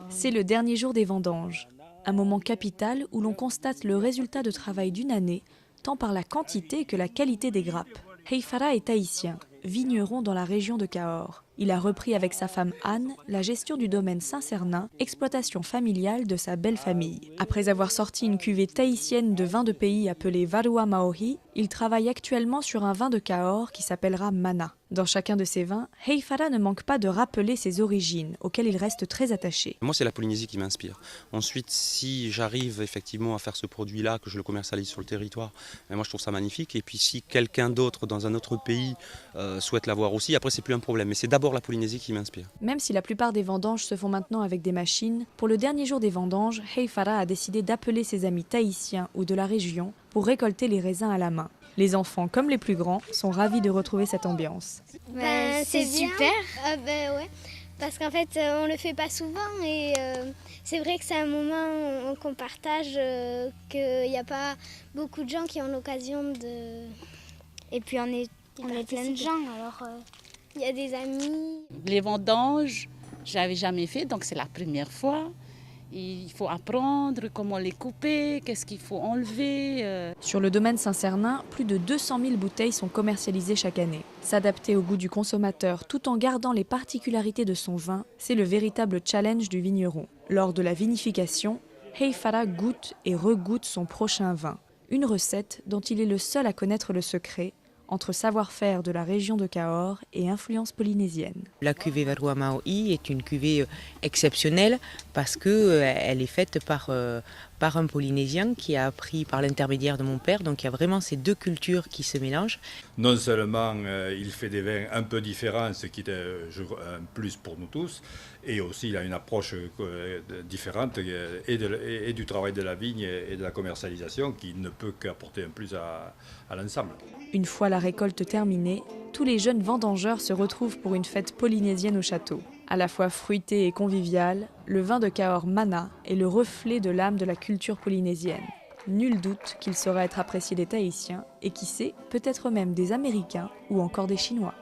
C'est le dernier jour des vendanges, un moment capital où l'on constate le résultat de travail d'une année, tant par la quantité que la qualité des grappes. Heifara est tahitien, vigneron dans la région de Cahors. Il a repris avec sa femme Anne la gestion du domaine Saint-Cernin, exploitation familiale de sa belle famille. Après avoir sorti une cuvée tahitienne de vin de pays appelée Varua Maohi, il travaille actuellement sur un vin de Cahors qui s'appellera Mana. Dans chacun de ses vins, Heifara ne manque pas de rappeler ses origines, auxquelles il reste très attaché. Moi, c'est la Polynésie qui m'inspire. Ensuite, si j'arrive effectivement à faire ce produit-là, que je le commercialise sur le territoire, moi je trouve ça magnifique. Et puis si quelqu'un d'autre dans un autre pays souhaite l'avoir aussi, après c'est plus un problème. Mais c'est d'abord la Polynésie qui m'inspire. Même si la plupart des vendanges se font maintenant avec des machines, pour le dernier jour des vendanges, Heifara a décidé d'appeler ses amis tahitiens ou de la région pour récolter les raisins à la main. Les enfants, comme les plus grands, sont ravis de retrouver cette ambiance. C'est super. Ouais. Parce qu'en fait, on le fait pas souvent et c'est vrai que c'est un moment qu'on partage, qu'il n'y a pas beaucoup de gens qui ont l'occasion de... Et puis on est plein de gens, alors... Il y a des amis. Les vendanges, j'avais jamais fait, donc c'est la première fois. Il faut apprendre comment les couper, qu'est-ce qu'il faut enlever. Sur le domaine Saint-Cernin, plus de 200 000 bouteilles sont commercialisées chaque année. S'adapter au goût du consommateur tout en gardant les particularités de son vin, c'est le véritable challenge du vigneron. Lors de la vinification, Heifara goûte et regoute son prochain vin. Une recette dont il est le seul à connaître le secret, entre savoir-faire de la région de Cahors et influence polynésienne. La cuvée Varua Maohi est une cuvée exceptionnelle parce qu'elle est faite par un Polynésien qui a appris par l'intermédiaire de mon père. Donc il y a vraiment ces deux cultures qui se mélangent. Non seulement il fait des vins un peu différents, ce qui est un plus pour nous tous, et aussi il a une approche différente et du travail de la vigne et de la commercialisation qui ne peut qu'apporter un plus à l'ensemble. Une fois la récolte terminée, tous les jeunes vendangeurs se retrouvent pour une fête polynésienne au château. À la fois fruité et convivial, le vin de Cahors Mana est le reflet de l'âme de la culture polynésienne. Nul doute qu'il saura être apprécié des Tahitiens et qui sait, peut-être même des Américains ou encore des Chinois.